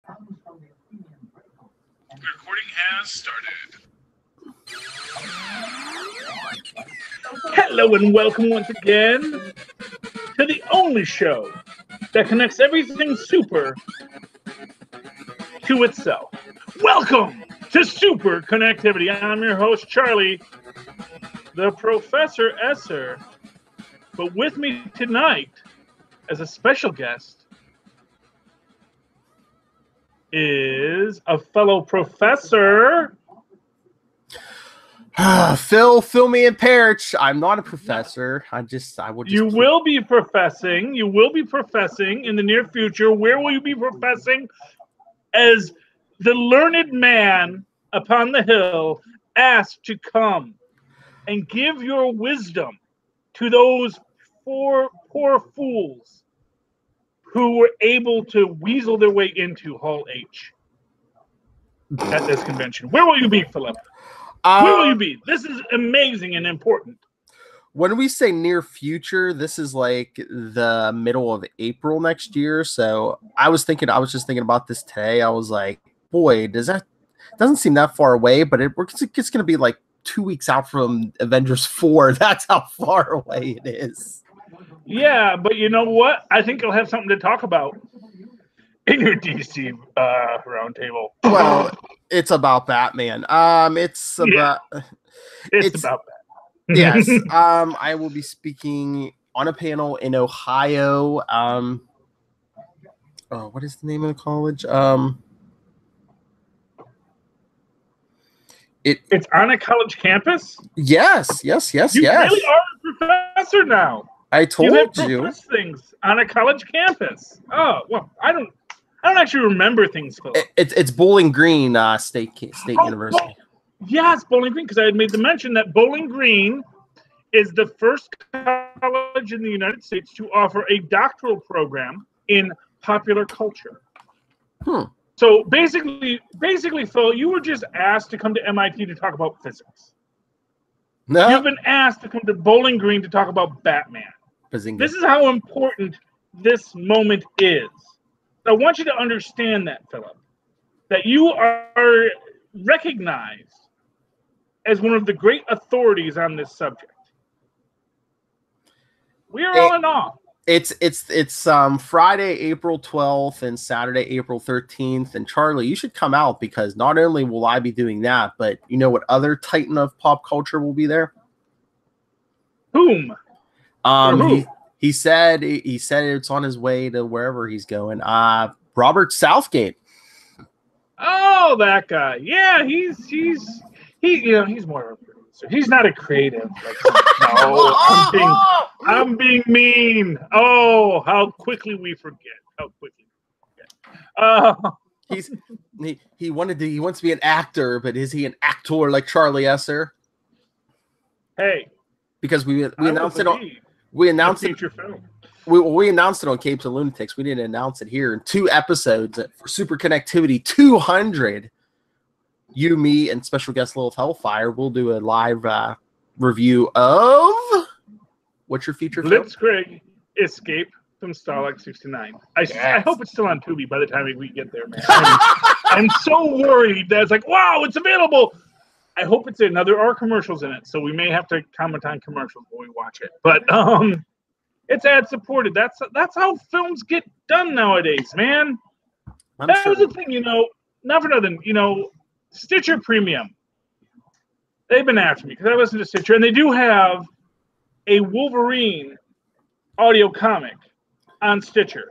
Recording has started. Hello and welcome once again to the only show that connects everything super to itself. Welcome to Superconnectivity. I'm your host, Charlie, the Professor Esser. But with me tonight, as a special guest, is a fellow professor. Phil me and Perich. I'm not a professor. You will be professing. You will be professing in the near future. Where will you be professing? As the learned man upon the hill asked to come and give your wisdom to those poor fools who were able to weasel their way into Hall H at this convention. Where will you be, Philip? Where will you be? This is amazing and important. When we say near future, this is like the middle of April next year. So I was just thinking about this today. I was like, boy, doesn't seem that far away, but it's going to be like 2 weeks out from Avengers 4. That's how far away it is. Yeah, but you know what? I think you'll have something to talk about in your DC roundtable. Well, it's about Batman. It's about Batman. Yes. I will be speaking on a panel in Ohio. What is the name of the college? It's on a college campus? Yes. You really are a professor now. I told you. Profess things on a college campus. Oh, well, I don't actually remember things, Phil. It's Bowling Green State University. Yes, Bowling Green, because I had made the mention that Bowling Green is the first college in the United States to offer a doctoral program in popular culture. So basically, Phil, you were just asked to come to MIT to talk about physics. No. You've been asked to come to Bowling Green to talk about Batman. Bazinga. This is how important this moment is. I want you to understand that, Philip, that you are recognized as one of the great authorities on this subject. We are all in awe. It's Friday, April 12th and Saturday, April 13th. And Charlie, you should come out because not only will I be doing that, but you know what other titan of pop culture will be there? Whom? He said it's on his way to wherever he's going. Robert Southgate. Oh, that guy. Yeah, he's more of a producer. He's not a creative. No, I'm being mean. Oh, how quickly we forget. He wants to be an actor, but is he an actor like Charlie Esser? Hey, because we announced it on feature film. We announced it on Capes and Lunatics. We didn't announce it here in 2 episodes for Superconnectivity 200. You, me, and special guest Lilith Hellfire will do a live review of what's your feature film? Blitzkrieg Escape from Stalag 69. I hope it's still on Tubi by the time we get there, man. I'm so worried that it's like, wow, it's available. I hope it's in. Now, there are commercials in it, so we may have to comment on commercials when we watch it. But it's ad-supported. That's how films get done nowadays, man. That was the thing, not for nothing, Stitcher Premium. They've been after me because I listen to Stitcher, and they do have a Wolverine audio comic on Stitcher.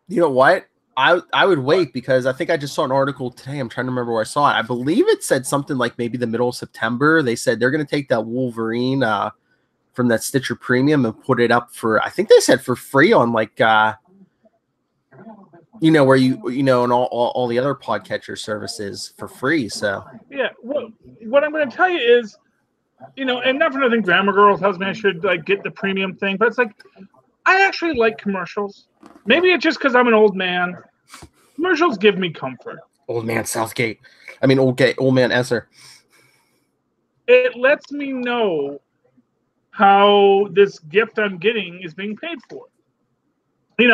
You know what? I would wait because I think I just saw an article today. I'm trying to remember where I saw it. I believe it said something like maybe the middle of September. They said they're going to take that Wolverine from that Stitcher Premium and put it up for, I think they said for free on like, where and all the other podcatcher services for free. So yeah, what I'm going to tell you is, and not for nothing, Grammar Girl tells me I should get the premium thing, but it's like I actually like commercials. Maybe it's just because I'm an old man. Commercials give me comfort. Old man Southgate. I mean, old man Esser. It lets me know how this gift I'm getting is being paid for. In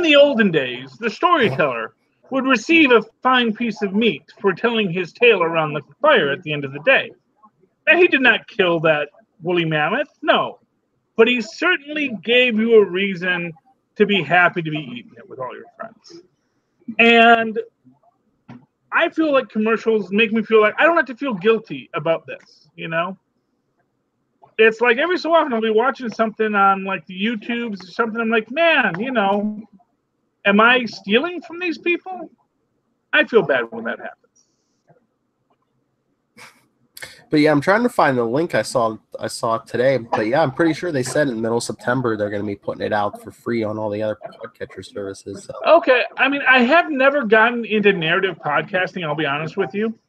the olden days, the storyteller would receive a fine piece of meat for telling his tale around the fire at the end of the day. Now, he did not kill that woolly mammoth, no, but he certainly gave you a reason to be happy to be eating it with all your friends. And I feel like commercials make me feel like I don't have to feel guilty about this, you know? It's like every so often I'll be watching something on like the YouTubes or something. I'm like, man, you know, am I stealing from these people? I feel bad when that happens. But yeah, I'm trying to find the link I saw today. But yeah, I'm pretty sure they said in the middle of September they're going to be putting it out for free on all the other podcatcher services. So. Okay, I mean, I have never gotten into narrative podcasting. I'll be honest with you,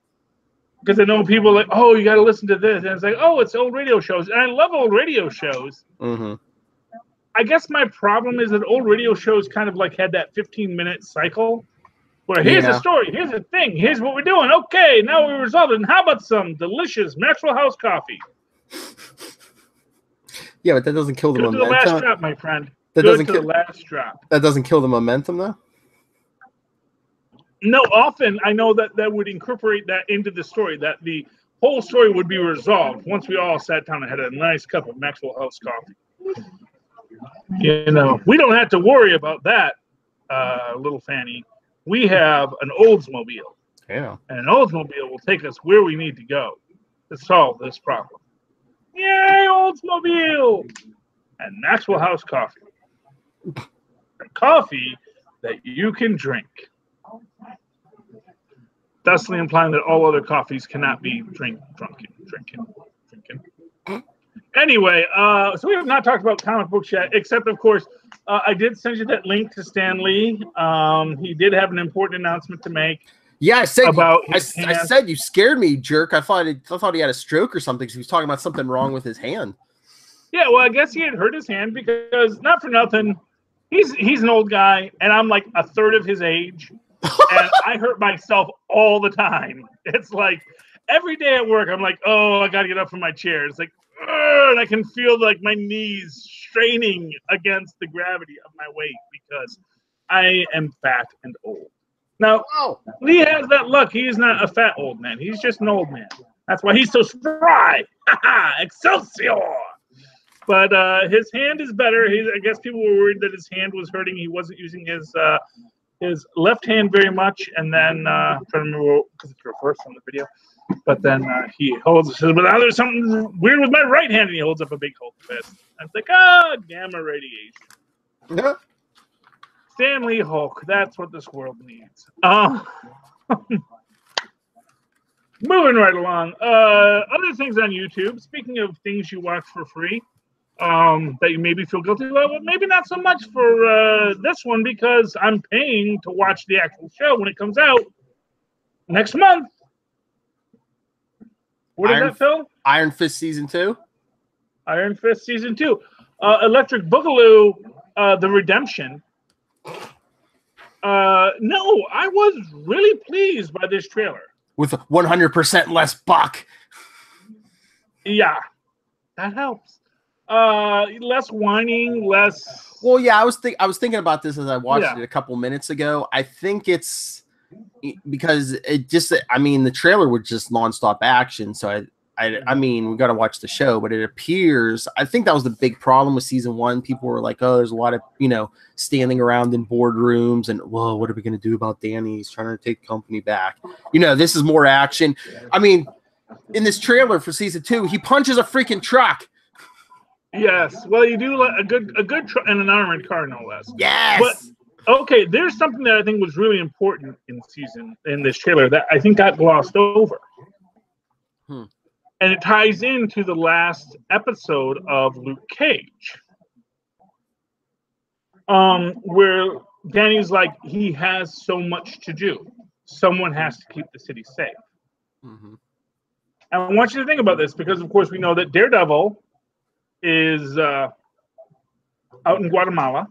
because I know people like, oh, you got to listen to this, and it's like, oh, it's old radio shows, and I love old radio shows. Mm-hmm. I guess my problem is that old radio shows kind of like had that 15-minute cycle. Where here's a story, here's a thing, here's what we're doing. Okay, now we resolved it. And how about some delicious Maxwell House coffee? Yeah, but that doesn't kill the momentum. To the last drop, my friend. That doesn't kill the last drop. That doesn't kill the momentum, though? No, often I know that would incorporate that into the story, that the whole story would be resolved once we all sat down and had a nice cup of Maxwell House coffee. You know, we don't have to worry about that, little Fanny. We have an Oldsmobile. Yeah. And an Oldsmobile will take us where we need to go to solve this problem. Yay, Oldsmobile! And Maxwell House coffee. Coffee that you can drink. Thusly implying that all other coffees cannot be drinking. Anyway, so we have not talked about comic books yet, except, of course, I did send you that link to Stan Lee. He did have an important announcement to make. Yeah, I said about I said you scared me, jerk. I thought he had a stroke or something because he was talking about something wrong with his hand. Yeah, well, I guess he had hurt his hand because, not for nothing, he's an old guy, and I'm like a third of his age, and I hurt myself all the time. It's like every day at work, I'm like, oh, I got to get up from my chair. It's like, and I can feel like my knees straining against the gravity of my weight because I am fat and old. Now, Lee has that luck. He is not a fat old man. He's just an old man. That's why he's so spry. Excelsior! But his hand is better. I guess people were worried that his hand was hurting. He wasn't using his left hand very much. And then, I'm trying to remember, because it's reversed on the video. But then he holds it. But now there's something weird with my right hand, and he holds up a big Hulk fist. And it's like, gamma radiation. Stanley Hulk. That's what this world needs. Moving right along. Other things on YouTube. Speaking of things you watch for free, that you maybe feel guilty about, well, maybe not so much for this one because I'm paying to watch the actual show when it comes out next month. What is that, Phil? Iron Fist Season 2? Iron Fist Season 2. Electric Boogaloo, The Redemption. No, I was really pleased by this trailer. With 100% less buck. Yeah, that helps. Less whining, less... Well, yeah, I was thinking about this as I watched it a couple minutes ago. I think it's... because it just, I mean, the trailer was just nonstop action. So I mean, we got to watch the show, but it appears, I think that was the big problem with season 1. People were like, oh, there's a lot of, standing around in boardrooms and, whoa, what are we going to do about Danny? He's trying to take the company back. This is more action. I mean, in this trailer for season 2, he punches a freaking truck. Yes. Well, you do like a good truck and an armored car, no less. Yes. But, okay, there's something that I think was really important in this trailer that I think got glossed over. And it ties into the last episode of Luke Cage. Where Danny's like, he has so much to do. Someone has to keep the city safe. And I want you to think about this because, of course, we know that Daredevil is out in Guatemala.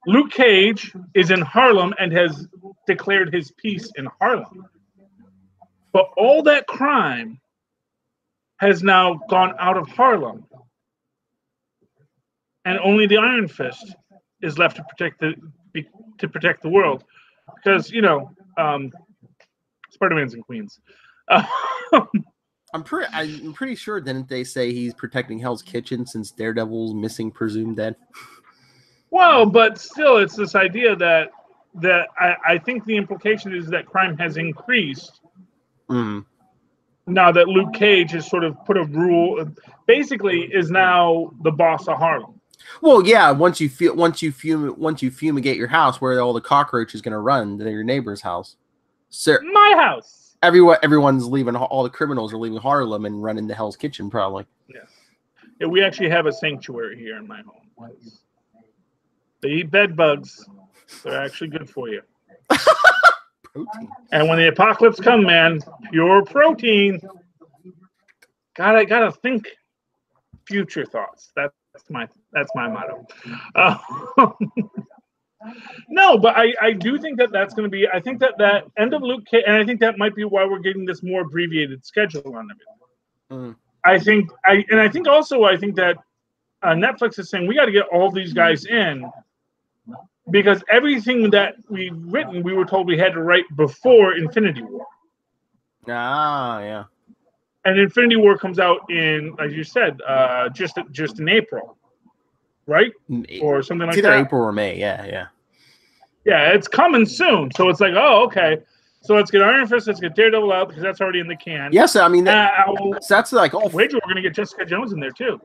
Luke Cage is in Harlem and has declared his peace in Harlem. But all that crime has now gone out of Harlem. And only the Iron Fist is left to protect the world. because Spider-Man's in Queens. I'm pretty sure. Didn't they say he's protecting Hell's Kitchen since Daredevil's missing, presumed dead? Well, but still, it's this idea that I think the implication is that crime has increased. Now that Luke Cage has sort of put a rule, basically is now the boss of Harlem. Well, yeah. Once you fumigate your house, where are all the cockroaches going to run to your neighbor's house? So my house. Everyone's leaving. All the criminals are leaving Harlem and running to Hell's Kitchen, probably. Yeah, we actually have a sanctuary here in my home. They eat bed bugs. They're actually good for you. Protein. And when the apocalypse comes, man, pure protein. Gotta think future thoughts. That's my motto. No, but I do think that's going to be. I think that end of Luke Cage, and I think that might be why we're getting this more abbreviated schedule on everything. I think that Netflix is saying we got to get all these guys in. Because everything that we've written, we were told we had to write before Infinity War. Yeah. And Infinity War comes out in, as you said, just in April, right? Or something like that. Either April or May. Yeah. Yeah, it's coming soon. So it's like, oh, okay. So let's get Iron Fist, let's get Daredevil out because that's already in the can. Yes, I mean that's like wager we're going to get Jessica Jones in there too.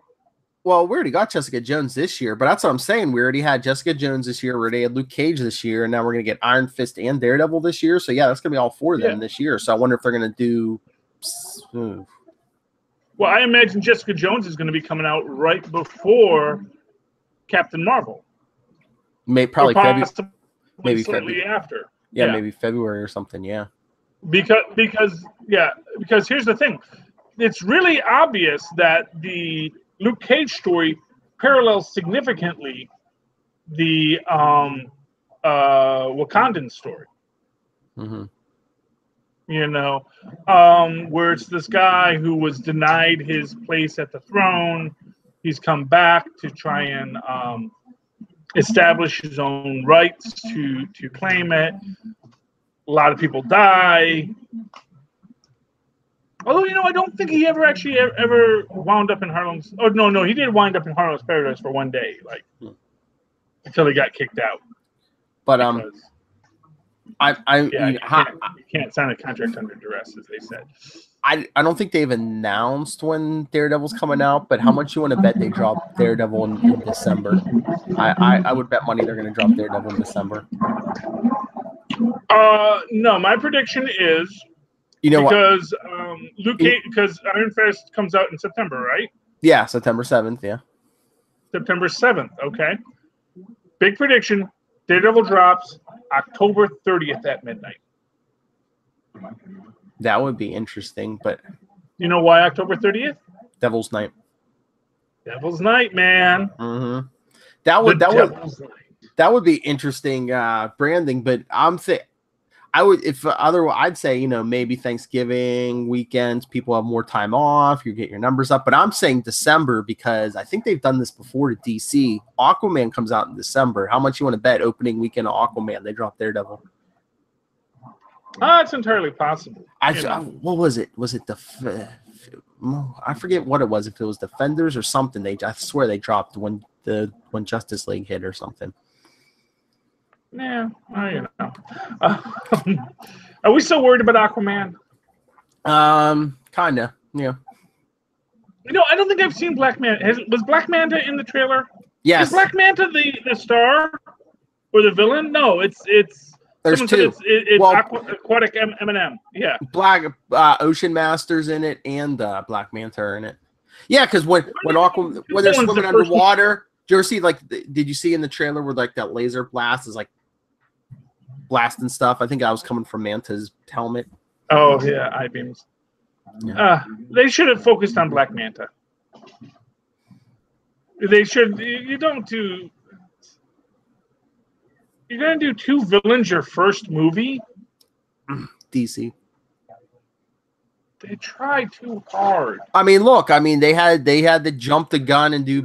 Well, we already got Jessica Jones this year, but that's what I'm saying. We already had Jessica Jones this year. We already had Luke Cage this year, and now we're going to get Iron Fist and Daredevil this year. So, yeah, that's going to be all four of them this year. So I wonder if they're going to do... Well, I imagine Jessica Jones is going to be coming out right before Captain Marvel. Probably February. Maybe slightly after. Yeah, maybe February or something, yeah. Because here's the thing. It's really obvious that the Luke Cage story parallels significantly the Wakandan story. Where it's this guy who was denied his place at the throne. He's come back to try and establish his own rights to claim it. A lot of people die. Although, I don't think he ever wound up in Harlem's. Oh, no, he did wind up in Harlem's Paradise for one day, until he got kicked out. But you can't sign a contract under duress, as they said. I don't think they've announced when Daredevil's coming out, but how much you want to bet they drop Daredevil in December? I would bet money they're going to drop Daredevil in December. No, my prediction is. Because Iron Fist comes out in September, right? Yeah, September 7th, yeah. September 7th, okay. Big prediction, Daredevil drops October 30th at midnight. That would be interesting, but... You know why October 30th? Devil's Night. Devil's Night, man. Mm-hmm. That would be interesting branding, but I'd say, maybe Thanksgiving weekends, people have more time off, you get your numbers up. But I'm saying December because I think they've done this before to DC. Aquaman comes out in December. How much you want to bet opening weekend of Aquaman they drop Daredevil? It's entirely possible. What was it? Was it I forget what it was. If it was Defenders or something, I swear they dropped when Justice League hit or something. Yeah, are we so worried about Aquaman? Kinda, yeah. I don't think I've seen Black Manta. Was Black Manta in the trailer? Yes. Is Black Manta the star or the villain? No, it's. There's two. It's Aquatic M&M. Yeah. Black Ocean Master's in it and Black Manta are in it. Yeah, because when they're swimming underwater. Did you ever see did you see in the trailer where that laser blast is blasting stuff? I think I was coming from Manta's helmet. Oh yeah, I-beams. Yeah. They should have focused on Black Manta. They should. You're gonna do two villains your first movie? DC. They tried too hard. I mean, look. I mean, they had to jump the gun and do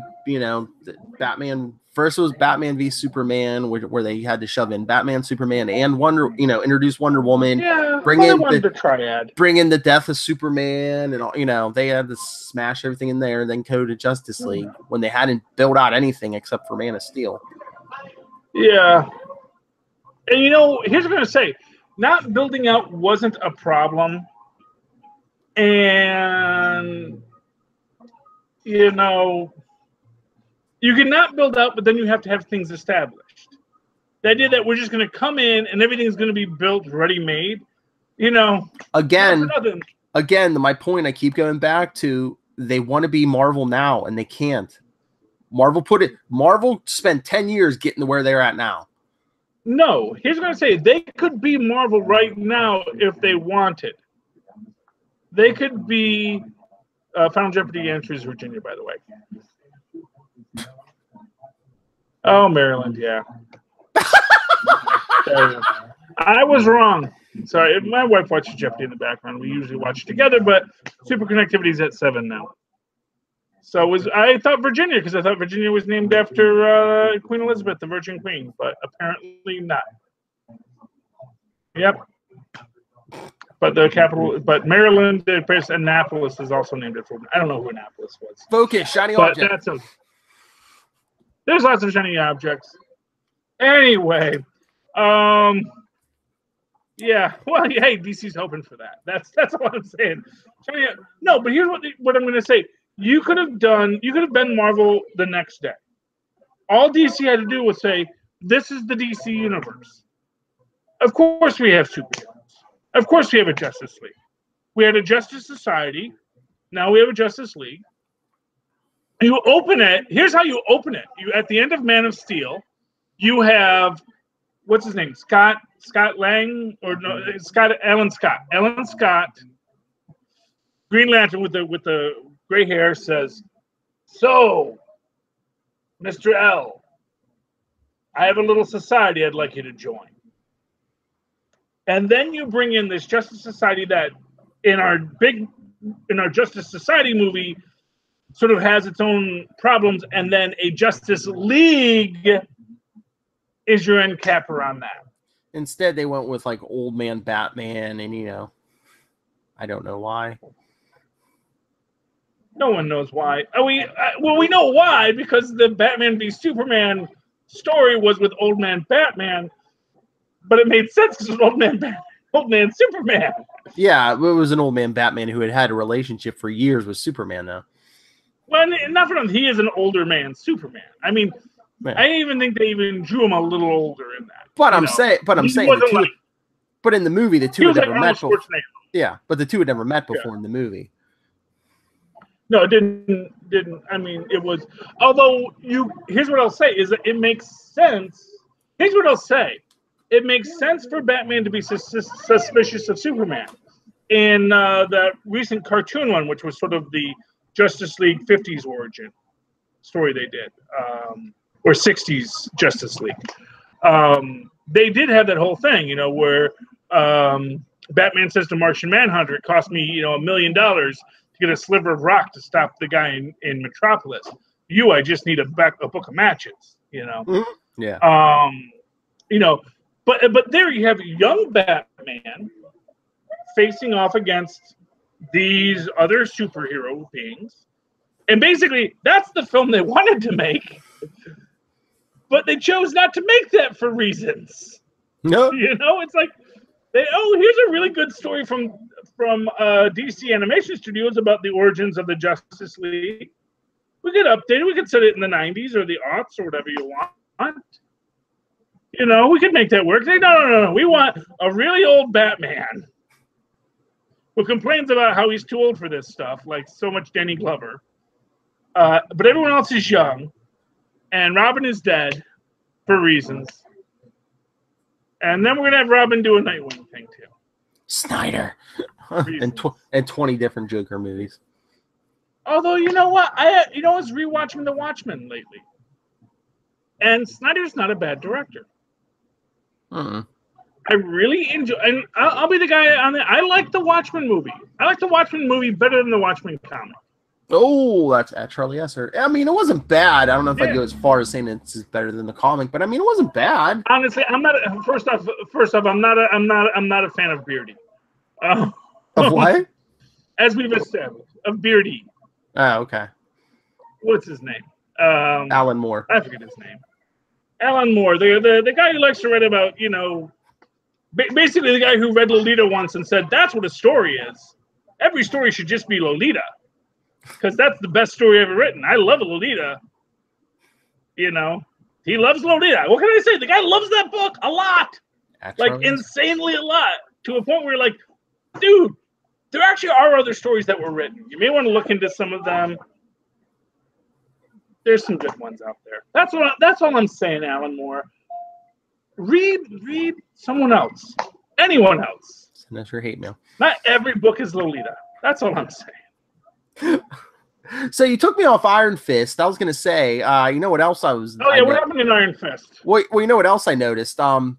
Batman First it was Batman v Superman, where they had to shove in Batman, Superman, and introduce Wonder Woman. Yeah, bring in the triad. Bring in the death of Superman, and all, they had to smash everything in there, and then go to Justice League when they hadn't built out anything except for Man of Steel. Yeah, and here's what I'm gonna say: not building out wasn't a problem, and you can not build out, but then you have to have things established. The idea that we're just going to come in and everything's going to be built, ready-made, Again, my point I keep going back to, they want to be Marvel now, and they can't. Marvel spent 10 years getting to where they're at now. No, here's what I'm going to say. They could be Marvel right now if they wanted. They could be Final Jeopardy entries, Virginia, by the way. Oh, Maryland, yeah. I was wrong. Sorry, my wife watches Jeopardy in the background. We usually watch together, but Superconnectivity is at 7 now. So I thought Virginia, because I thought Virginia was named after Queen Elizabeth, the Virgin Queen, but apparently not. Yep. But the capital, Maryland, Annapolis is also named after. I don't know who Annapolis was. Focus, shiny but object. That's okay. There's lots of shiny objects. Anyway, yeah. Well, hey, DC's hoping for that. That's all I'm saying. No, but here's what I'm going to say. You could have been Marvel the next day. All DC had to do was say, "This is the DC universe." Of course, we have superheroes. Of course, we have a Justice League. We had a Justice Society. Now we have a Justice League. You open it. Here's how you open it. You at the end of Man of Steel, you have what's his name? Scott Lang or no? Alan Scott. Green Lantern with the gray hair says, "So, Mr. L, I have a little society I'd like you to join." And then you bring in this Justice Society that in our Justice Society movie sort of has its own problems, and then a Justice League is your end capper on that. Instead, they went with like Old Man Batman, and I don't know why. No one knows why. We know why, because the Batman v Superman story was with Old Man Batman, but it made sense because it was Old Man Superman. Yeah, it was an Old Man Batman who had a relationship for years with Superman, though. Well, not for him. He is an older man Superman. I mean, man. I even think they even drew him a little older in that. But I'm saying, but in the movie, the two had never met before. Yeah, but the two had never met before in the movie. No, it didn't. I mean, it was. Although here's what I'll say is that it makes sense. Here's what I'll say. It makes sense for Batman to be suspicious of Superman. In the recent cartoon one, which was sort of the Justice League 50s origin story they did, or 60s Justice League. They did have that whole thing, where Batman says to Martian Manhunter, "It cost me, $1 million to get a sliver of rock to stop the guy in Metropolis. I just need a book of matches." Yeah. But there you have young Batman facing off against these other superhero beings. And basically, that's the film they wanted to make. But they chose not to make that for reasons. No. It's like, here's a really good story from DC Animation Studios about the origins of the Justice League. We could update it. We could set it in the 90s or the aughts or whatever you want. We could make that work. No. We want a really old Batman who complains about how he's too old for this stuff, like so much Danny Glover. But everyone else is young, and Robin is dead for reasons. And then we're gonna have Robin do a Nightwing thing too. Snyder, and 20 different Joker movies. Although you know what, I was rewatching The Watchmen lately, and Snyder's not a bad director. I really enjoy, and I'll be the guy on that. I like the Watchmen movie. I like the Watchmen movie better than the Watchmen comic. Oh, that's at Charlie Esser. I mean, it wasn't bad. I don't know if I'd Yeah. go as far as saying it's better than the comic, but I mean, it wasn't bad. Honestly, I'm not. First off, I'm not a fan of Beardy. Of what? As we've established, of Beardy. Oh, okay. What's his name? Alan Moore. I forget his name. Alan Moore, the guy who likes to write about, basically the guy who read Lolita once and said, that's what a story is. Every story should just be Lolita. Because that's the best story ever written. I love Lolita. He loves Lolita. What can I say? The guy loves that book a lot. Like, insanely a lot. To a point where you're like, dude, there actually are other stories that were written. You may want to look into some of them. There's some good ones out there. That's all I'm saying, Alan Moore. Read someone else. Anyone else. Send us your hate mail. Not every book is Lolita. That's all I'm saying. So you took me off Iron Fist. I was going to say, you know what else I was... Oh, yeah, what happened in Iron Fist? Well, you know what else I noticed? Are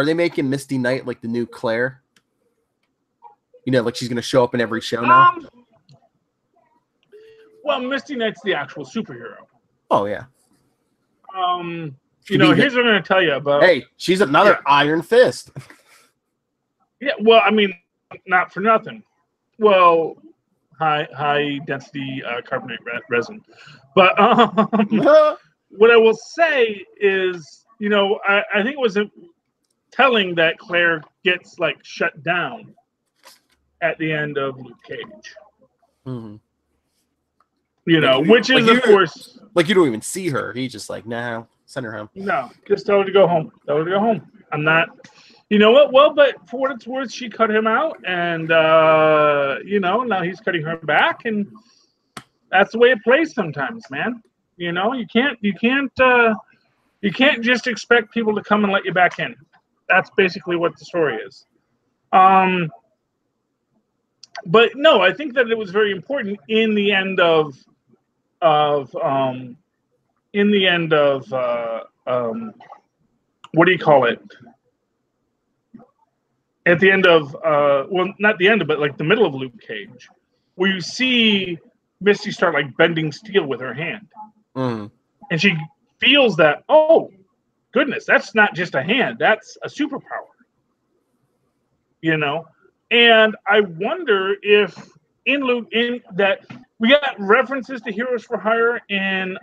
they making Misty Knight like the new Claire? Like she's going to show up in every show now? Well, Misty Knight's the actual superhero. Oh, yeah. Here's what I'm going to tell you about... Hey, she's another Iron Fist. Yeah, well, I mean, not for nothing. Well, high density carbonate resin. But what I will say is, I think it was telling that Claire gets like shut down at the end of Luke Cage. Mm-hmm. Which is, of course... Like, you don't even see her. He's just like, nah, send her home. No, just tell her to go home. Tell her to go home. I'm not... You know what? Well, but for what it's worth, she cut him out, and, now he's cutting her back, and that's the way it plays sometimes, man. You can't just expect people to come and let you back in. That's basically what the story is. But no, I think that it was very important in the end of what do you call it? At the end of not the end of, but like the middle of Luke Cage, where you see Misty start like bending steel with her hand, and she feels that, oh goodness, that's not just a hand, that's a superpower. And I wonder if in that we got references to Heroes for Hire in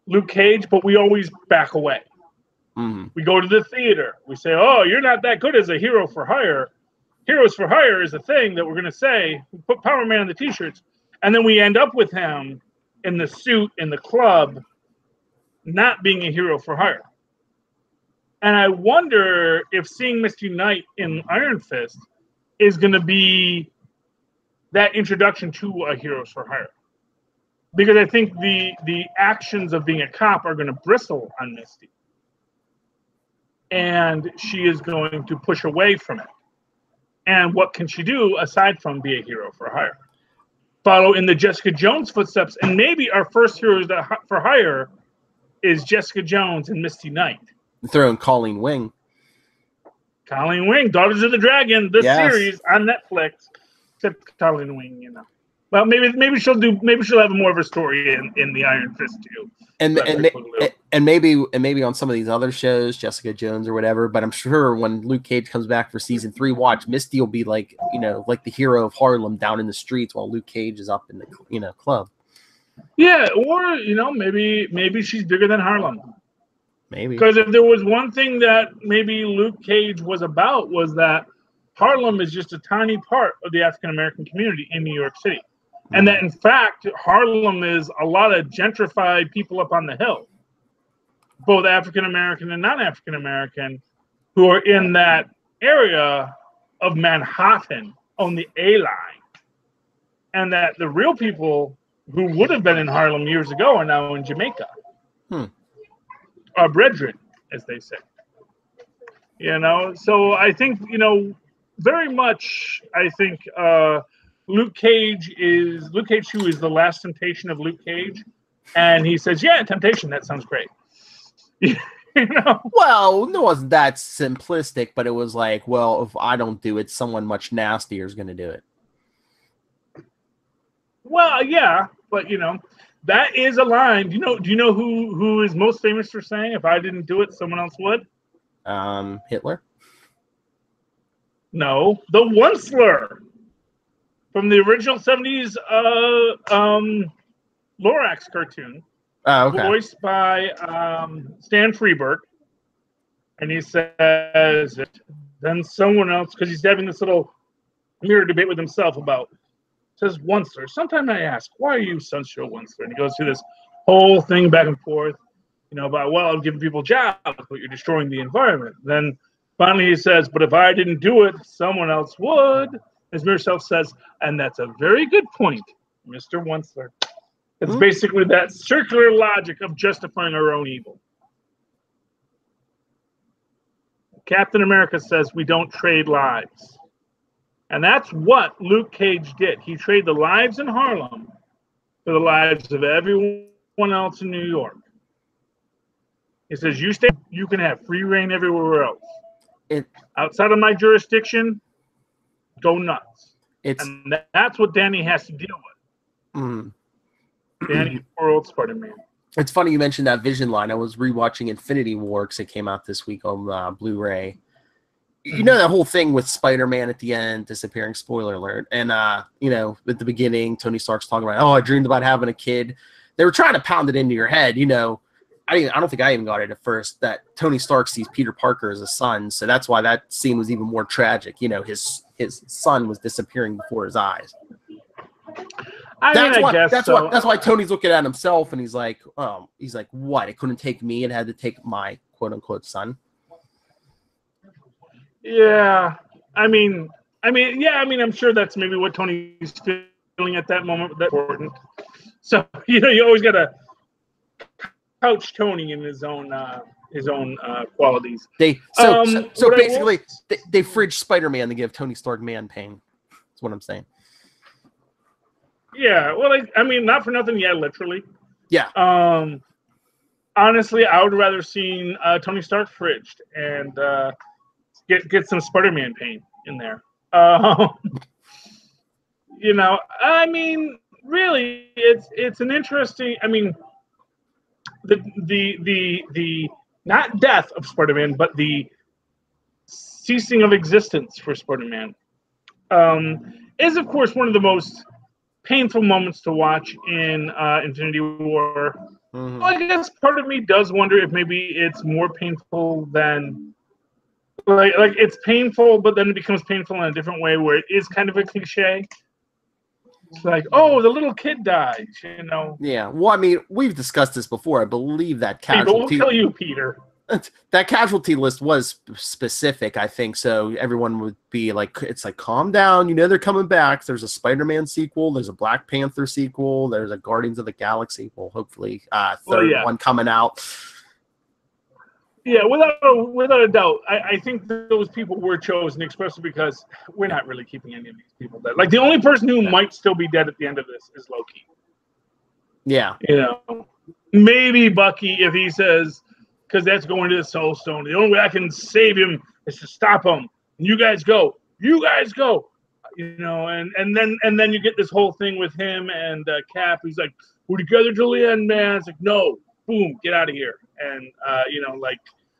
Luke Cage, but we always back away. Mm-hmm. We go to the theater. We say, oh, you're not that good as a hero for hire. Heroes for Hire is a thing that we're going to say. We put Power Man on the t-shirts. And then we end up with him in the suit in the club not being a hero for hire. And I wonder if seeing Misty Knight in Iron Fist is going to be that introduction to a Heroes for Hire. Because I think the actions of being a cop are going to bristle on Misty. And she is going to push away from it. And what can she do aside from be a hero for hire? Follow in the Jessica Jones footsteps. And maybe our first heroes for hire is Jessica Jones and Misty Knight. Throw in Colleen Wing. Colleen Wing, Daughters of the Dragon, the series on Netflix. Except Colleen Wing, Well, maybe she'll have more of a story in the Iron Fist too. And maybe on some of these other shows, Jessica Jones or whatever. But I'm sure when Luke Cage comes back for season 3, watch Misty will be like like the hero of Harlem down in the streets while Luke Cage is up in the club. Yeah, or maybe she's bigger than Harlem. Maybe, because if there was one thing that maybe Luke Cage was about, was that Harlem is just a tiny part of the African American community in New York City. And that, in fact, Harlem is a lot of gentrified people up on the hill, both African-American and non-African-American, who are in that area of Manhattan on the A-line. And that the real people who would have been in Harlem years ago are now in Jamaica. Our brethren, as they say. So I think, very much, I think... Luke Cage 2 is the last temptation of Luke Cage. And he says, yeah, temptation, that sounds great. You know? Well, no, it wasn't that simplistic, but it was like, well, if I don't do it, someone much nastier is going to do it. Well, yeah, but that is a line. Do you know who is most famous for saying, "If I didn't do it, someone else would"? Hitler? No, the Onceler from the original '70s Lorax cartoon, Oh, okay. voiced by Stan Freberg, and he says, then someone else, because he's having this little mirror debate with himself about. Says Onceler. Sometimes I ask, why are you such a Onceler? And he goes through this whole thing back and forth, about, well, I'm giving people jobs, but you're destroying the environment. Then finally he says, but if I didn't do it, someone else would. His mirror self says, and that's a very good point, Mr. Onceler. It's basically that circular logic of justifying our own evil. Captain America says we don't trade lives. And that's what Luke Cage did. He traded the lives in Harlem for the lives of everyone else in New York. He says, you stay, you can have free reign everywhere else. Outside of my jurisdiction, go nuts. And that's what Danny has to deal with. Danny, poor old Spider-Man. It's funny you mentioned that Vision line. I was rewatching Infinity War because it came out this week on Blu-ray. You know that whole thing with Spider-Man at the end disappearing, spoiler alert, and at the beginning Tony Stark's talking about, I dreamed about having a kid. They were trying to pound it into your head, I don't think I even got it at first, that Tony Stark sees Peter Parker as a son, so that's why that scene was even more tragic. His son was disappearing before his eyes. That's why Tony's looking at himself and he's like, what? It couldn't take me, it had to take my quote unquote son. Yeah, I'm sure that's maybe what Tony's feeling at that moment. That's important. So you always got to couch Tony in his own qualities. They basically they fridge Spider-Man to give Tony Stark man pain. That's what I'm saying. Yeah, well, not for nothing. Yeah, literally. Yeah. Honestly, I would rather seen Tony Stark fridged and. Get some Spider-Man pain in there. Really, it's an interesting. The not death of Spider-Man, but the ceasing of existence for Spider-Man is, of course, one of the most painful moments to watch in Infinity War. Well, I guess part of me does wonder if maybe it's more painful than. Like it's painful, but then it becomes painful in a different way where it is kind of a cliche. It's like, oh, the little kid died, Yeah, well, we've discussed this before. I believe that casualty. We'll kill you, Peter. That casualty list was specific, I think. So everyone would be like, it's like, calm down. They're coming back. There's a Spider-Man sequel. There's a Black Panther sequel. There's a Guardians of the Galaxy sequel. Hopefully, third one coming out. Yeah, without a doubt, I think those people were chosen especially because we're not really keeping any of these people dead. Like the only person who might still be dead at the end of this is Loki. Yeah, maybe Bucky if he says, because that's going to the Soul Stone. The only way I can save him is to stop him. You guys go. And then you get this whole thing with him and Cap. He's like, we're together till the end, man. It's like, no. Boom, get out of here. And,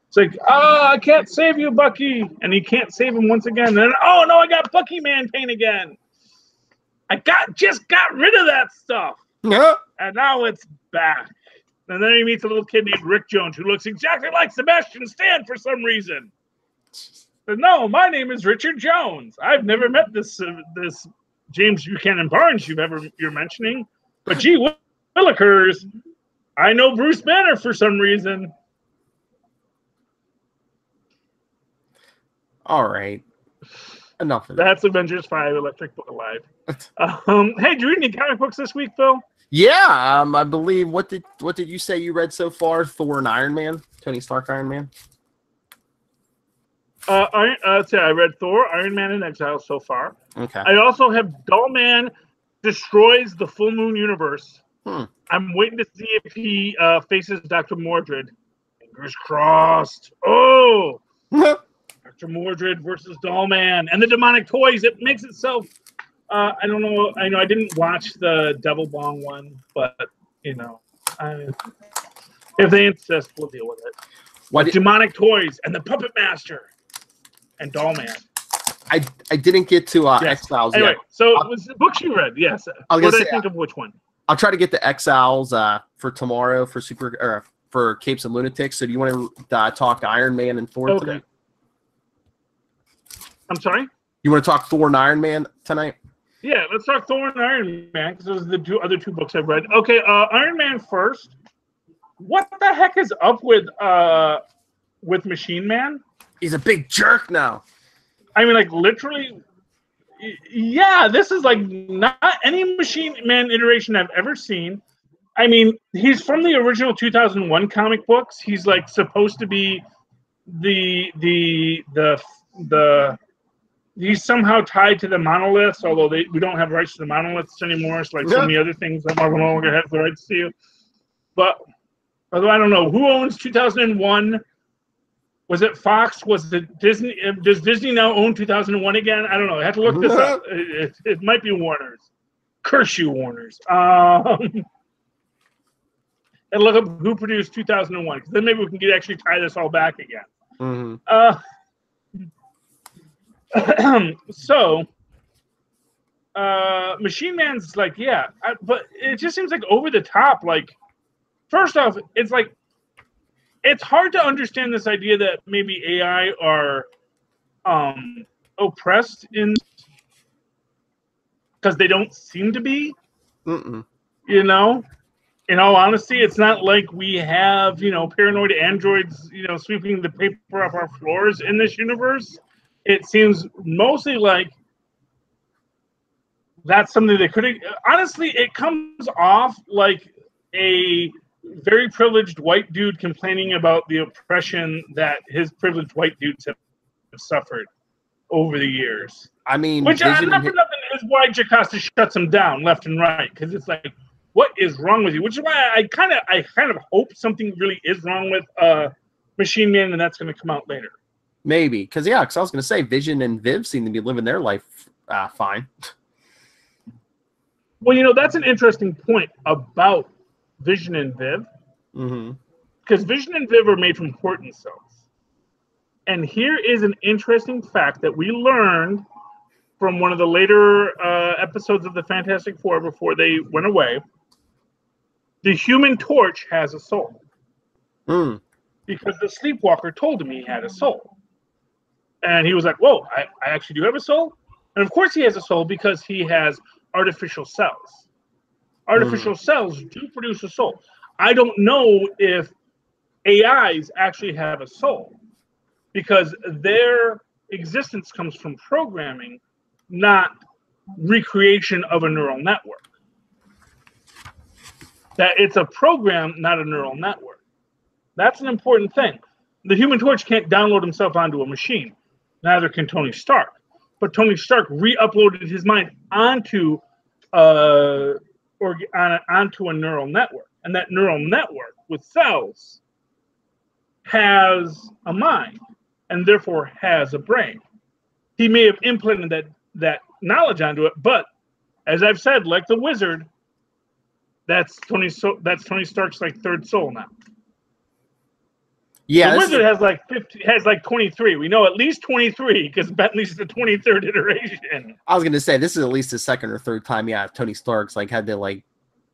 it's like, I can't save you, Bucky. And he can't save him once again. And then, oh, no, I got Bucky man pain again. I just got rid of that stuff. Yeah. And now it's back. And then he meets a little kid named Rick Jones who looks exactly like Sebastian Stan for some reason. But no, my name is Richard Jones. I've never met this James Buchanan Barnes you're mentioning. But gee willikers, I know Bruce Banner for some reason. All right. Enough of that. That's Avengers 5 Electric Book Alive. Hey, did you read any comic books this week, Phil? Yeah, I believe. What did you say you read so far? Thor and Iron Man? Tony Stark Iron Man? I read Thor, Iron Man in Exile so far. Okay. I also have Dull Man Destroys the Full Moon Universe. I'm waiting to see if he faces Dr. Mordred Fingers crossed. Oh, Dr. Mordred versus Dollman and the demonic toys. It makes itself. I don't know. I know I didn't watch the Devil Bong one, but you know, if they insist, we'll deal with it. Demonic toys and the Puppet Master and Dollman. I didn't get to Exiles anyway, yet. So it was the books you read. Yes. What did I think of which one? I'll try to get the Exiles for tomorrow for Capes and Lunatics. So do you want to talk Iron Man and Thor tonight? I'm sorry? You want to talk Thor and Iron Man tonight? Yeah, let's talk Thor and Iron Man because those are the other two books I've read. Okay, Iron Man first. What the heck is up with Machine Man? He's a big jerk now. I mean, like literally, yeah. This is like not any Machine Man iteration I've ever seen. I mean, he's from the original 2001 comic books. He's like supposed to be he's somehow tied to the monoliths, although we don't have rights to the monoliths anymore. It's like so many other things that Marvel no longer has the rights to. But although I don't know who owns 2001. Was it Fox? Was it Disney? Does Disney now own 2001 again? I don't know. I have to look this up. It might be Warner's. Curse you, Warner's. And look up who produced 2001, because then maybe we can actually tie this all back again. So, Machine Man's like, yeah, but it just seems like over the top. Like, first off, it's like, it's hard to understand this idea that maybe AI are oppressed because they don't seem to be. You know, in all honesty, it's not like we have, paranoid androids, sweeping the paper off our floors in this universe. It seems mostly like that's something they could. Honestly, it comes off like a very privileged white dude complaining about the oppression that his privileged white dudes have suffered over the years. I mean, which not for nothing is why Jocasta shuts him down left and right, because it's like, what is wrong with you? Which is why I kind of hope something really is wrong with Machine Man, and that's going to come out later. Maybe, because I was going to say Vision and Viv seem to be living their life fine. Well, that's an interesting point about Vision and Viv, because Vision and Viv are made from Horton cells. And here is an interesting fact that we learned from one of the later episodes of the Fantastic Four before they went away. The Human Torch has a soul. Because the Sleepwalker told him he had a soul. And he was like, whoa, I actually do have a soul? And of course he has a soul because he has artificial cells. Artificial cells do produce a soul. I don't know if AIs actually have a soul, because their existence comes from programming, not recreation of a neural network. That it's a program, not a neural network. That's an important thing. The Human Torch can't download himself onto a machine. Neither can Tony Stark. But Tony Stark re-uploaded his mind onto a neural network, and that neural network with cells has a mind and therefore has a brain. He may have implanted that knowledge onto it, but as I've said, like the Wizard, that's Tony Stark's like third soul now. Yeah, the Wizard has like 23. We know at least 23 because Bentley's the 23rd iteration. I was gonna say this is at least the second or third time. Yeah, Tony Stark's like had to like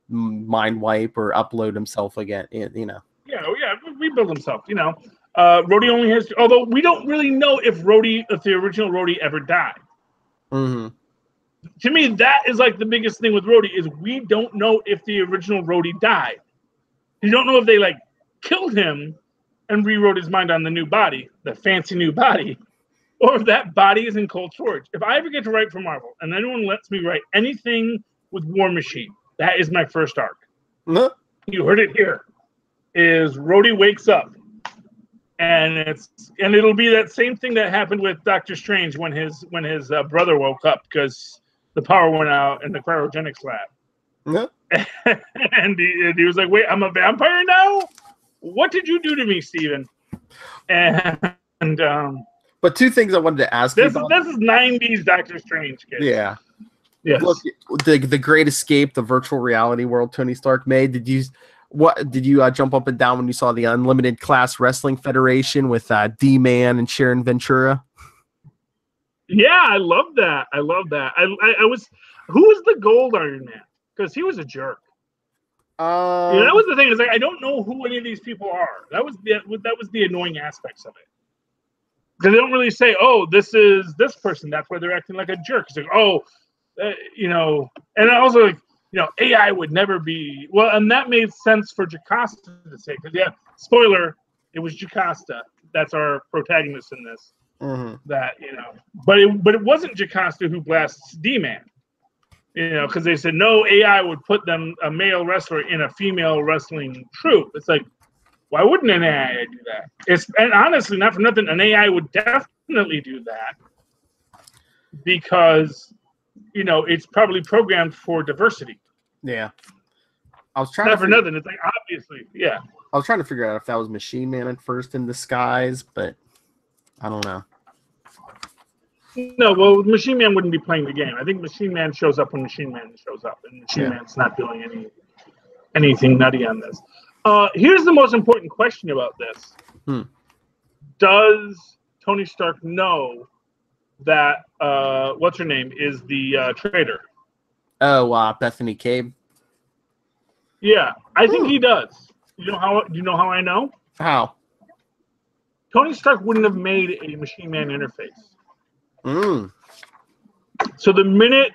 mind wipe or upload himself again. Yeah, rebuild himself. Rhodey only has. Although we don't really know if the original Rhodey ever died. To me, that is like the biggest thing with Rhodey is we don't know if the original Rhodey died. You don't know if they like killed him and rewrote his mind on the new body, the fancy new body, or if that body is in cold storage. If I ever get to write for Marvel and anyone lets me write anything with War Machine, that is my first arc. You heard it here. Is Rhodey wakes up, and it'll be that same thing that happened with Doctor Strange when his brother woke up because the power went out in the cryogenics lab. And he was like, "Wait, I'm a vampire now." what did you do to me, Steven? And but two things I wanted to ask you about. This is 90s Doctor Strange, kids. Yeah. Yes. Look, the Great Escape, the virtual reality world Tony Stark made. Did you jump up and down when you saw the Unlimited Class Wrestling Federation with D-Man and Sharon Ventura? Yeah, I love that. I was. Who was the Gold Iron Man? Because he was a jerk. Yeah, that was the thing. Is like I don't know who any of these people are. That was the annoying aspects of it. Because they don't really say, "Oh, this is this person." That's why they're acting like a jerk. It's like, "Oh, and also like, AI would never be well," and that made sense for Jocasta to say because spoiler, it was Jocasta. That's our protagonist in this. Mm-hmm. That but it wasn't Jocasta who blasts D-Man. Because they said no AI would put a male wrestler in a female wrestling troupe. It's like, why wouldn't an AI do that? And honestly, not for nothing, an AI would definitely do that because it's probably programmed for diversity. Yeah, I was trying not for nothing. It's like obviously, yeah. I was trying to figure out if that was Machine Man at first in disguise, but I don't know. No, well, Machine Man wouldn't be playing the game. I think Machine Man shows up when Machine Man shows up, and Machine Man's not doing anything nutty on this. Here's the most important question about this. Does Tony Stark know that what's her name is the traitor? Oh, Bethany Cabe. Yeah, I think he does. Do you know how I know? How? Tony Stark wouldn't have made a Machine Man interface. So the minute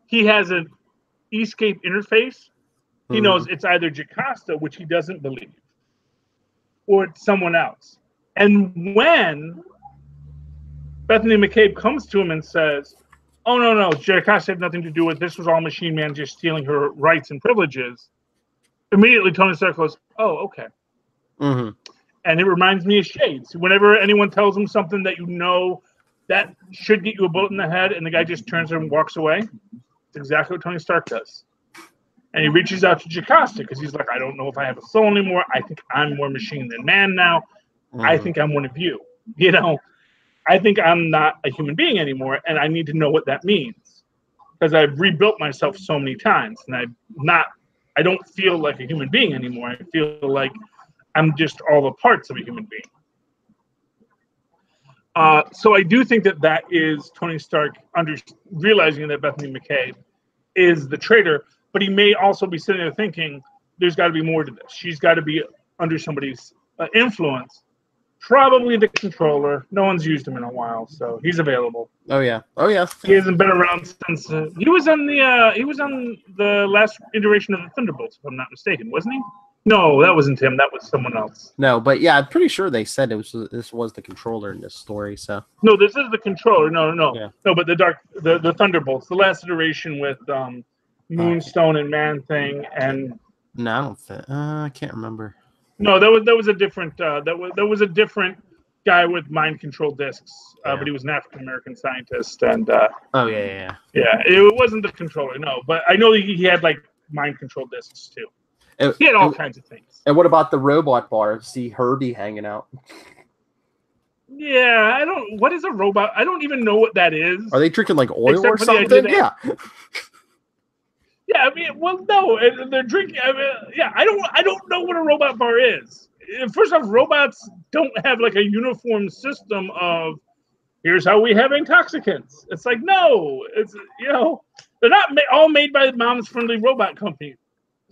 he has an Escape interface, he knows it's either Jocasta, which he doesn't believe, or it's someone else. And when Bethany McCabe comes to him and says, "Oh no, Jocasta had nothing to do with this. Was all Machine Man just stealing her rights and privileges," immediately Tony Stark goes, "Oh, okay." And it reminds me of Shades. Whenever anyone tells him something that that should get you a bullet in the head, and the guy just turns and walks away, it's exactly what Tony Stark does. And he reaches out to Jocasta because he's like, "I don't know if I have a soul anymore. I think I'm more machine than man now. I think I'm one of you. I think I'm not a human being anymore, and I need to know what that means because I've rebuilt myself so many times, and I don't feel like a human being anymore. I feel like I'm just all the parts of a human being." So I do think that is Tony Stark realizing that Bethany McCabe is the traitor, but he may also be sitting there thinking, there's got to be more to this. She's got to be under somebody's influence. Probably the controller. No one's used him in a while, so he's available. Oh yeah. He hasn't been around since he was on the last iteration of the Thunderbolts, if I'm not mistaken, wasn't he? No, that wasn't him. That was someone else. No, but yeah, I'm pretty sure they said this was the controller in this story. So no, this is the controller. No, yeah. No, but the Thunderbolts, the last iteration with Moonstone and Man Thing, and no, I don't think. I can't remember. No, that was a different. That was a different guy with mind control discs, but he was an African American scientist. And yeah, it wasn't the controller. No, but I know he had like mind control discs too. He had all kinds of things. And what about the robot bar? See Herbie hanging out. Yeah, what is a robot? I don't even know what that is. Are they drinking like oil or something? Yeah. Yeah, I mean, well, no, they're drinking. I don't know what a robot bar is. First off, robots don't have like a uniform system of here's how we have intoxicants. It's like no, it's they're not all made by Mom's Friendly Robot Company.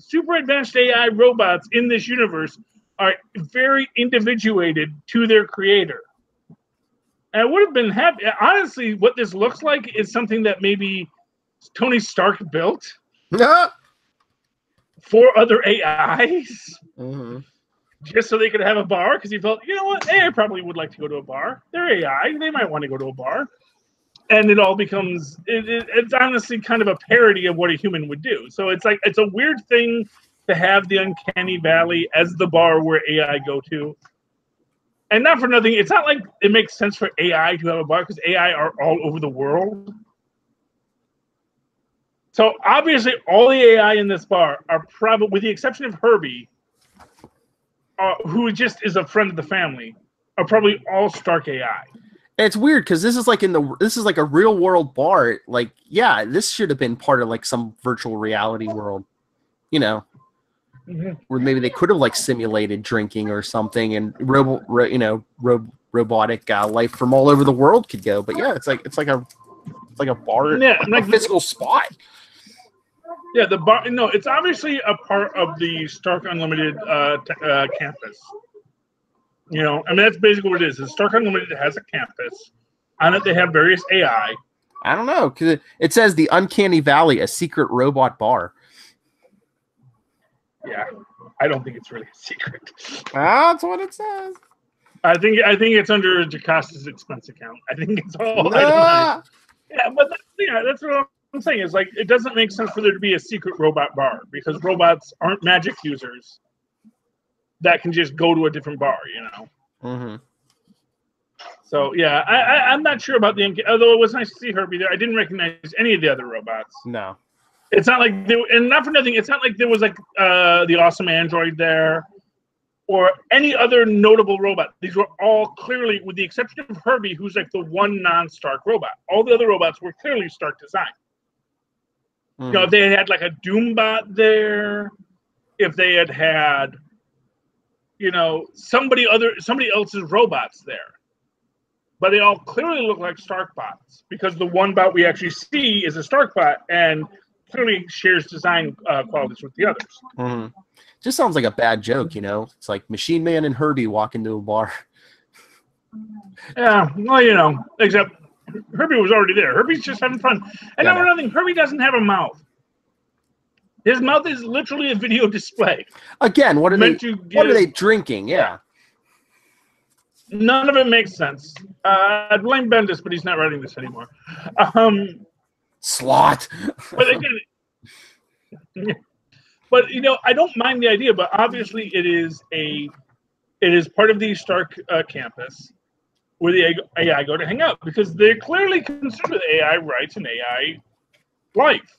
Super advanced AI robots in this universe are very individuated to their creator. And I would have been happy. Honestly, what this looks like is something that maybe Tony Stark built for other AIs, just so they could have a bar. Because he felt, AI probably would like to go to a bar. They're AI; they might want to go to a bar. And it all becomes, it's honestly kind of a parody of what a human would do. So it's like, it's a weird thing to have the Uncanny Valley as the bar where AI go to. And not for nothing, it's not like it makes sense for AI to have a bar because AI are all over the world. So obviously all the AI in this bar are probably, with the exception of Herbie, who just is a friend of the family, are probably all Stark AI. And it's weird because this is like a real world bar. Like, yeah, this should have been part of like some virtual reality world, you know, where maybe they could have like simulated drinking or something, and robotic life from all over the world could go. But yeah, it's like a bar, like a physical spot. Yeah, the bar. No, it's obviously a part of the Stark Unlimited campus. You know, I mean, that's basically what it is. The Stark Unlimited has a campus. On it, they have various AI. I don't know, because it says the Uncanny Valley, a secret robot bar. Yeah, I don't think it's really a secret. That's what it says. I think it's under Jacasta's expense account. I think it's all itemized. Yeah, but that's what I'm saying. Is like, it doesn't make sense for there to be a secret robot bar, because robots aren't magic users that can just go to a different bar, you know. Mm-hmm. So yeah, I'm not sure about although it was nice to see Herbie there. I didn't recognize any of the other robots. No, it's not like and not for nothing. It's not like there was like the awesome android there, or any other notable robot. These were all clearly, with the exception of Herbie, who's like the one non-Stark robot. All the other robots were clearly Stark design. Mm-hmm. You know, if they had like a Doombot there, if they had you know, somebody else's robots there. But they all clearly look like Stark bots, because the one bot we actually see is a Stark bot and clearly shares design qualities with the others. Mm-hmm. Just sounds like a bad joke, you know? It's like Machine Man and Herbie walk into a bar. Yeah, well, you know, except Herbie was already there. Herbie's just having fun. And now another thing, Herbie doesn't have a mouth. His mouth is literally a video display. Again, what are they drinking? Yeah. None of it makes sense. I blame Bendis, but he's not writing this anymore. Slot. But again, but you know, I don't mind the idea. But obviously, it is part of the Stark campus where the AI go to hang out, because they're clearly concerned with AI rights and AI life.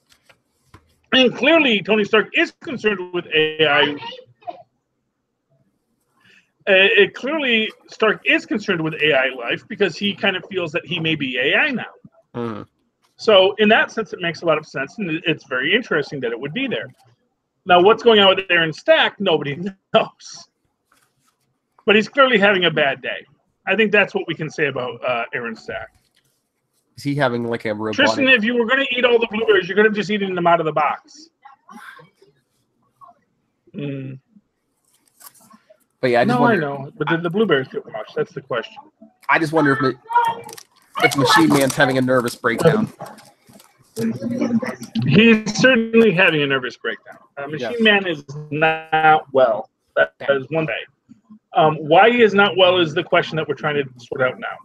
And clearly, Tony Stark is concerned with AI. Clearly, Stark is concerned with AI life, because he kind of feels that he may be AI now. Mm. So, in that sense, it makes a lot of sense, and it's very interesting that it would be there. Now, what's going on with Aaron Stack, nobody knows. But he's clearly having a bad day. I think that's what we can say about Aaron Stack. Is he having like a robotic... Tristan, if you were going to eat all the blueberries, you're going to just eating them out of the box. Mm. But yeah, I know. But did the blueberries get washed? That's the question. I just wonder if Machine Man's having a nervous breakdown. He's certainly having a nervous breakdown. Machine Man is not well. That is one thing. Why he is not well is the question that we're trying to sort out now.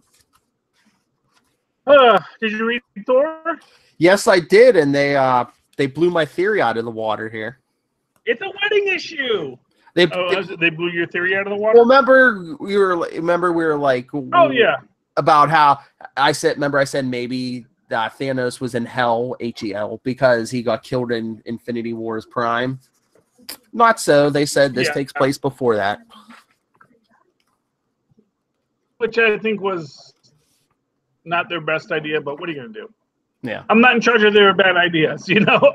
Did you read Thor? Yes, I did, and they blew my theory out of the water here. It's a wedding issue. They blew your theory out of the water. Well, remember we were like, oh yeah, about how I said maybe Thanos was in hell, HEL, because he got killed in Infinity Wars Prime. Not so. They said this takes place before that, which I think was not their best idea, but what are you going to do? Yeah. I'm not in charge of their bad ideas, you know?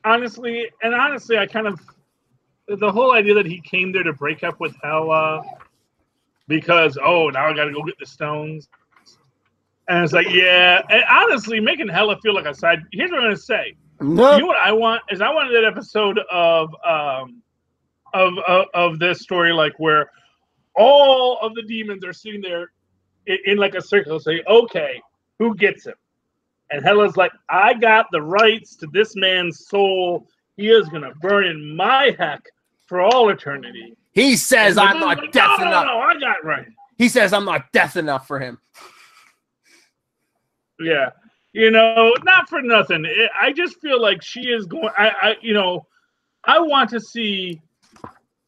Honestly, I kind of, the whole idea that he came there to break up with Hela because, now I got to go get the stones. And it's like, yeah. And honestly, making Hela feel like a side, here's what I'm going to say. No. You know what I want is I wanted that episode of this story, like where all of the demons are sitting there in like a circle, saying, okay, who gets him? And Hela's like, I got the rights to this man's soul. He is going to burn in my heck for all eternity. He says I'm not death enough. No, I got it right. He says I'm not death enough for him. Yeah. You know, not for nothing. I just feel like she is going, I want to see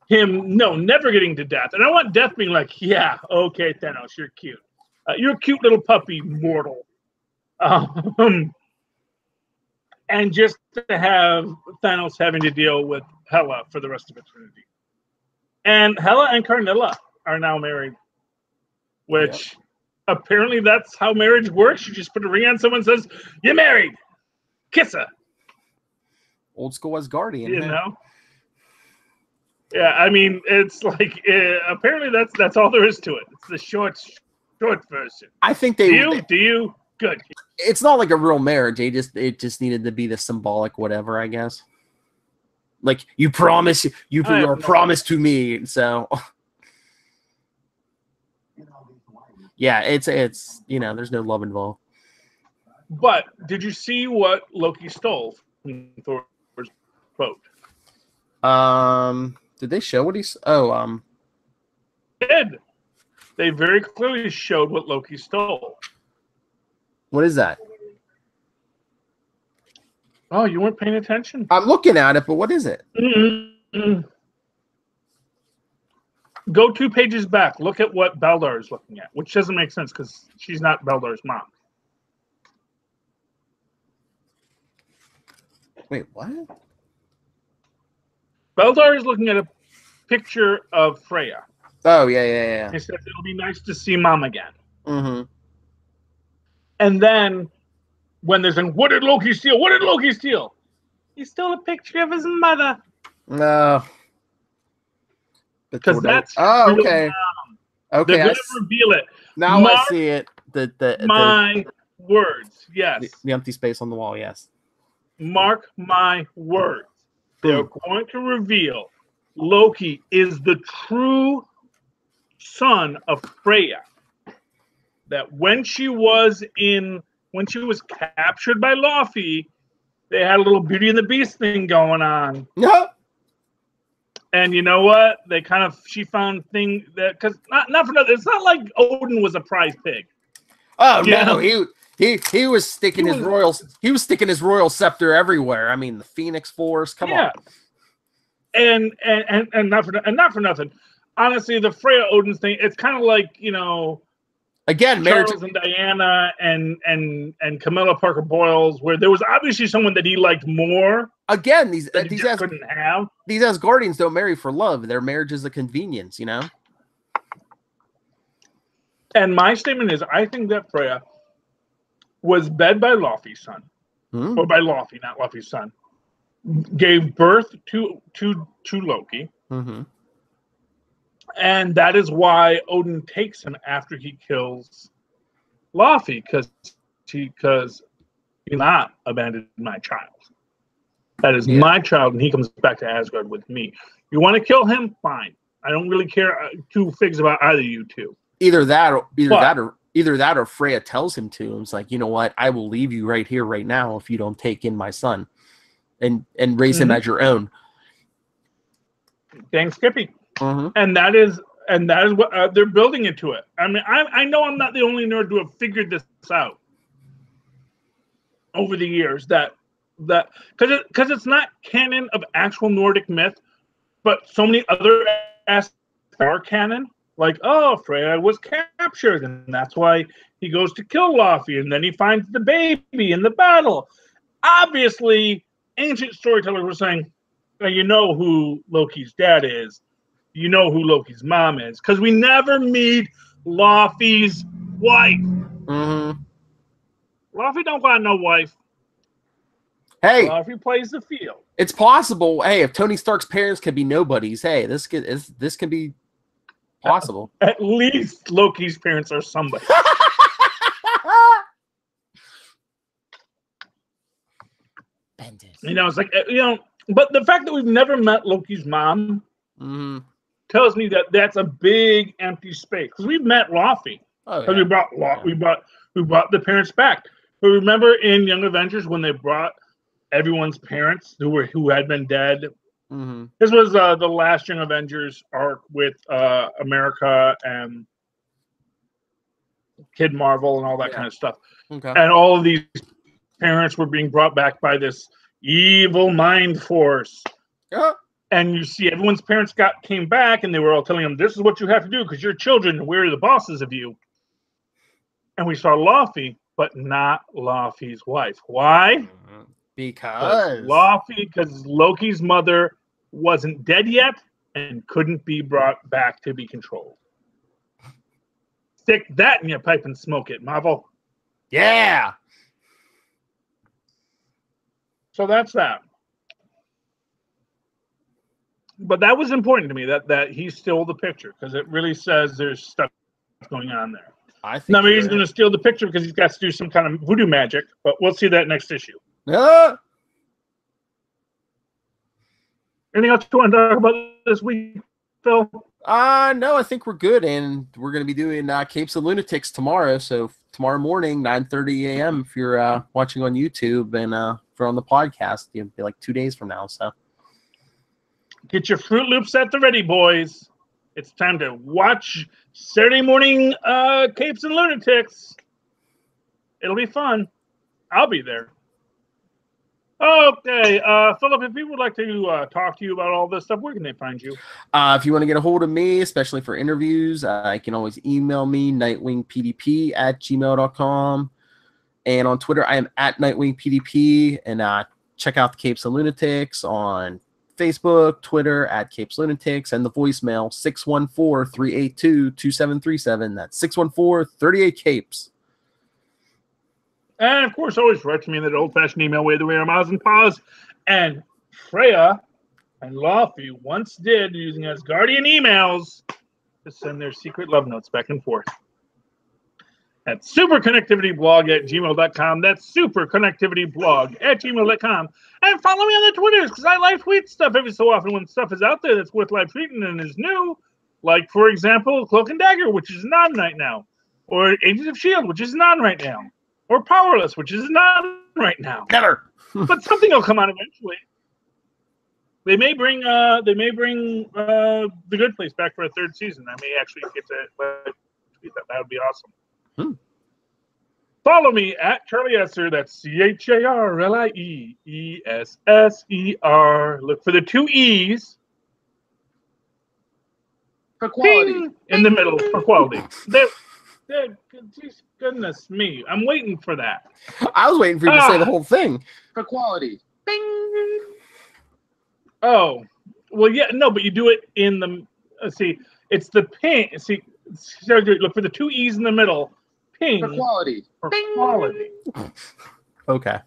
him, never getting to death. And I want death being like, yeah, okay, Thanos, you're cute. You're a cute little puppy, mortal. And just to have Thanos having to deal with Hela for the rest of eternity. And Hela and Carnilla are now married, which apparently that's how marriage works. You just put a ring on someone and says, "You're married. Kiss her." Old school as Guardian. You know? Yeah, I mean, it's like apparently that's all there is to it. It's the short version. I think they do you good. It's not like a real marriage. It just needed to be the symbolic whatever, I guess. Like you promise you are promised to me. So yeah, it's there's no love involved. But did you see what Loki stole from Thor's boat? Did they show what he's? Did. They very clearly showed what Loki stole. What is that? Oh, you weren't paying attention? I'm looking at it, but what is it? Mm-hmm. Go 2 pages back. Look at what Beldar is looking at, which doesn't make sense because she's not Beldar's mom. Wait, what? Beldar is looking at a picture of Freya. Oh, yeah. He says it'll be nice to see mom again. Mm-hmm. And then when there's what did Loki steal? What did Loki steal? He stole a picture of his mother. No. Because that's okay. Mom. Okay. They're going to reveal it. Now I see it. My words, yes. The empty space on the wall, yes. Mark my words. They're going to reveal Loki is the true son of Freya. That when she was captured by Laufey, they had a little Beauty and the Beast thing going on. Yeah. And you know what? She found thing that because not for nothing. It's not like Odin was a prize pig. Oh no, he was sticking his royal scepter everywhere. I mean, the Phoenix Force. Come on. And not for nothing. Honestly, the Freya Odin thing. It's kind of like again, Charles and Diana and Camilla Parker Boyles, where there was obviously someone that he liked more. Again, these couldn't have. These Asgardians don't marry for love. Their marriage is a convenience, And my statement is, I think that Freya was bed by Laufey's son, or by Laufey, not Laufey's son, gave birth to Loki, and that is why Odin takes him after he kills Laufey, because he not abandoned my child. That is my child, and he comes back to Asgard with me. You want to kill him? Fine. I don't really care 2 figs about either you two. Either that or Freya tells him to. It's like, you know what? I will leave you right here, right now, if you don't take in my son, and raise him as your own. Dang Skippy. And that is what they're building into it. I mean, I know I'm not the only nerd to have figured this out over the years. That because it's not canon of actual Nordic myth, but so many other aspects are canon. Like, oh, Freya was captured, and that's why he goes to kill Laufey, and then he finds the baby in the battle. Obviously, ancient storytellers were saying, well, you know who Loki's dad is. You know who Loki's mom is. Because we never meet Laufey's wife. Laufey don't got no wife. Hey, Laufey plays the field. It's possible. Hey, if Tony Stark's parents can be nobodies, hey, this can be possible. At least Loki's parents are somebody. It's like, but the fact that we've never met Loki's mom tells me that that's a big empty space. Because we've met Laufey. Because we brought the parents back. But remember in Young Avengers when they brought everyone's parents who had been dead. This was the last Young Avengers arc with America and Kid Marvel and all that kind of stuff. And all of these parents were being brought back by this evil mind force. And you see everyone's parents came back and they were all telling them, this is what you have to do because you're children. We're the bosses of you. And we saw Laufey, but not Laufey's wife. Why? Because Laufey, because Loki's mother wasn't dead yet, and couldn't be brought back to be controlled. Stick that in your pipe and smoke it, Marvel. Yeah. So that's that. But that was important to me that he stole the picture because it really says there's stuff going on there. I think Now maybe he's going to steal the picture because he's got to do some kind of voodoo magic, but we'll see that next issue. Anything else you want to talk about this week, Phil? No, I think we're good, and we're going to be doing Capes and Lunatics tomorrow. So tomorrow morning, 9:30 a.m. If you're watching on YouTube, and if you're on the podcast, it'll be like 2 days from now. So get your Fruit Loops at the ready, boys. It's time to watch Saturday morning Capes and Lunatics. It'll be fun. I'll be there. Okay, Philip, if people would like to talk to you about all this stuff, where can they find you? If you want to get a hold of me, especially for interviews, you can always email me, nightwingpdp@gmail.com. And on Twitter, I am at nightwingpdp. And check out the Capes and Lunatics on Facebook, Twitter, at Capes Lunatics, and the voicemail, 614-382-2737. That's 614-38-CAPES. And, of course, always write to me in that old-fashioned email way, the way our mouths and paws. And Freya and Laufey once did, using Asgardian emails, to send their secret love notes back and forth. At superconnectivityblog@gmail.com. That's superconnectivityblog@gmail.com. And follow me on the Twitters, because I live tweet stuff every so often when stuff is out there that's worth live tweeting and is new. Like, for example, Cloak and Dagger, which is not right now. Or Agents of S.H.I.E.L.D., which is not right now. Or Powerless, which is not right now. Never. But something will come out eventually. They may bring The Good Place back for a third season. I may actually get to tweet that. That would be awesome. Follow me at Charlie Esser. That's CharlieEsser. Look for the 2 E's. For quality. Ping in the middle for quality. Goodness me. I'm waiting for that. I was waiting for you to say the whole thing. For quality. Bing. Oh. Well, yeah. No, but you do it in the... see, it's the ping. See, look for the 2 E's in the middle. Ping. For quality. For Bing. quality. Okay.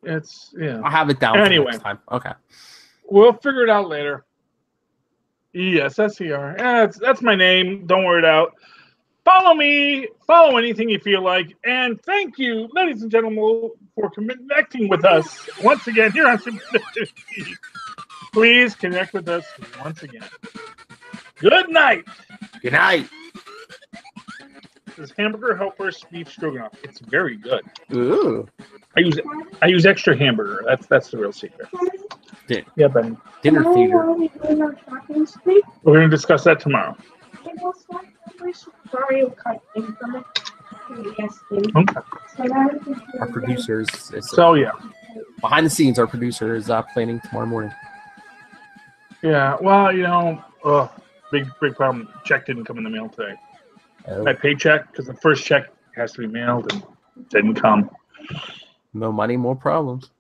It's... yeah. I'll have it down Anyway. for next time. Okay. We'll figure it out later. ESSER. That's my name. Don't worry it out. Follow me. Follow anything you feel like. And thank you, ladies and gentlemen, for connecting with us once again here on Superconnectivity. Please connect with us once again. Good night. Good night. This is Hamburger Helper's beef stroganoff. It's very good. Ooh. I use extra hamburger. That's the real secret. Yeah, Ben. Dinner theater. We're going to discuss that tomorrow. Okay. Our producers. So yeah. Behind the scenes, our producer is planning tomorrow morning. Yeah. Well, big problem. Check didn't come in the mail today. Oh. My paycheck, because the first check has to be mailed and didn't come. No money, more problems.